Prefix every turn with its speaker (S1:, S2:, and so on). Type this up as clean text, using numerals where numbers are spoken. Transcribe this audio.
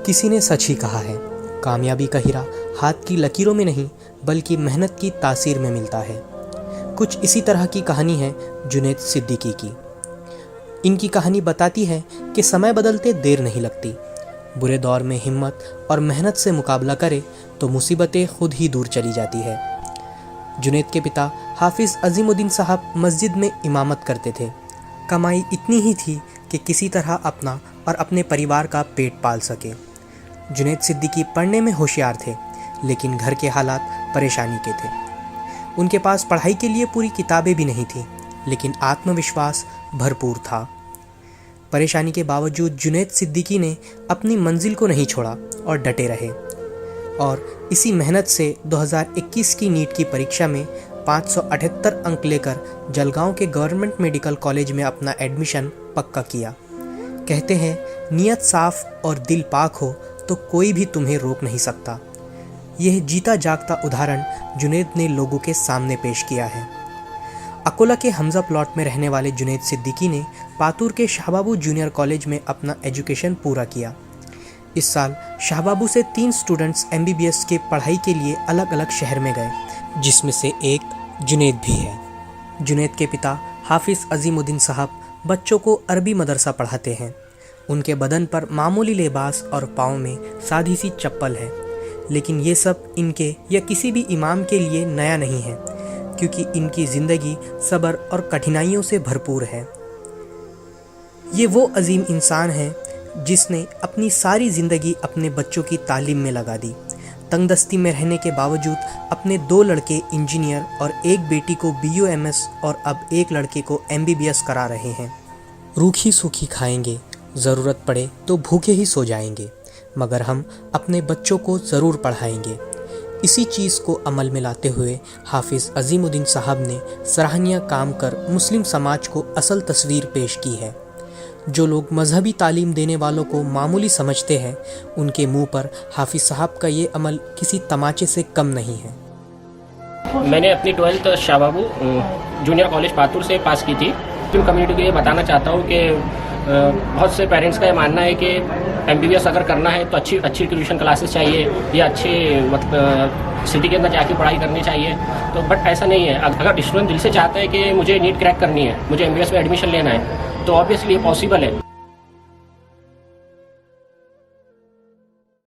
S1: किसी ने सच ही कहा है, कामयाबी का हीरा हाथ की लकीरों में नहीं बल्कि मेहनत की तासीर में मिलता है। कुछ इसी तरह की कहानी है जुनैद सिद्दीकी की। इनकी कहानी बताती है कि समय बदलते देर नहीं लगती। बुरे दौर में हिम्मत और मेहनत से मुकाबला करे तो मुसीबतें खुद ही दूर चली जाती है। जुनैद के पिता हाफिज़ अजीमुद्दीन साहब मस्जिद में इमामत करते थे। कमाई इतनी ही थी कि किसी तरह अपना और अपने परिवार का पेट पाल सके। जुनैद सिद्दीकी पढ़ने में होशियार थे, लेकिन घर के हालात परेशानी के थे। उनके पास पढ़ाई के लिए पूरी किताबें भी नहीं थीं, लेकिन आत्मविश्वास भरपूर था। परेशानी के बावजूद जुनैद सिद्दीकी ने अपनी मंजिल को नहीं छोड़ा और डटे रहे, और इसी मेहनत से 2021 की नीट की परीक्षा में 578 अंक लेकर जलगांव के गवर्नमेंट मेडिकल कॉलेज में अपना एडमिशन पक्का किया। कहते हैं, नीयत साफ और दिल पाक हो तो कोई भी तुम्हें रोक नहीं सकता। यह जीता जागता उदाहरण जुनैद ने लोगों के सामने पेश किया है। अकोला के हमजा प्लॉट में रहने वाले जुनैद सिद्दीकी ने पातूर के शाहबाबू जूनियर कॉलेज में अपना एजुकेशन पूरा किया। इस साल शाहबाबू से 3 स्टूडेंट्स MBBS के पढ़ाई के लिए अलग अलग शहर में गए, जिसमें से एक जुनैद भी है। जुनैद के पिता हाफिज़ अजीमुद्दीन साहब बच्चों को अरबी मदरसा पढ़ाते हैं। उनके बदन पर मामूली लिबास और पाँव में सादी सी चप्पल है, लेकिन ये सब इनके या किसी भी इमाम के लिए नया नहीं है, क्योंकि इनकी ज़िंदगी सब्र और कठिनाइयों से भरपूर है। ये वो अजीम इंसान है जिसने अपनी सारी ज़िंदगी अपने बच्चों की तालीम में लगा दी। तंगदस्ती में रहने के बावजूद अपने 2 लड़के इंजीनियर और एक बेटी को BUMS और अब एक लड़के को MBBS करा रहे हैं। रूखी सूखी खाएंगे, ज़रूरत पड़े तो भूखे ही सो जाएंगे, मगर हम अपने बच्चों को ज़रूर पढ़ाएंगे। इसी चीज़ को अमल में लाते हुए हाफिज़ अजीमुद्दीन साहब ने सराहनीय काम कर मुस्लिम समाज को असल तस्वीर पेश की है। जो लोग मजहबी तालीम देने वालों को मामूली समझते हैं, उनके मुंह पर हाफिज़ साहब का ये अमल किसी तमाचे से कम नहीं है।
S2: मैंने अपनी 12th Shahbabu junior college Patur से पास की थी। मुस्लिम कम्युनिटी को ये बताना चाहता हूँ कि बहुत से पेरेंट्स का ये मानना है कि MBBS अगर करना है तो अच्छी ट्यूशन क्लासेस चाहिए या अच्छे मतलब सिटी के अंदर जाके पढ़ाई करनी चाहिए। तो बट ऐसा नहीं है। अगर स्टूडेंट दिल से चाहता है कि मुझे नीट क्रैक करनी है, मुझे MBBS में एडमिशन लेना है, तो ऑब्वियसली ये पॉसिबल है।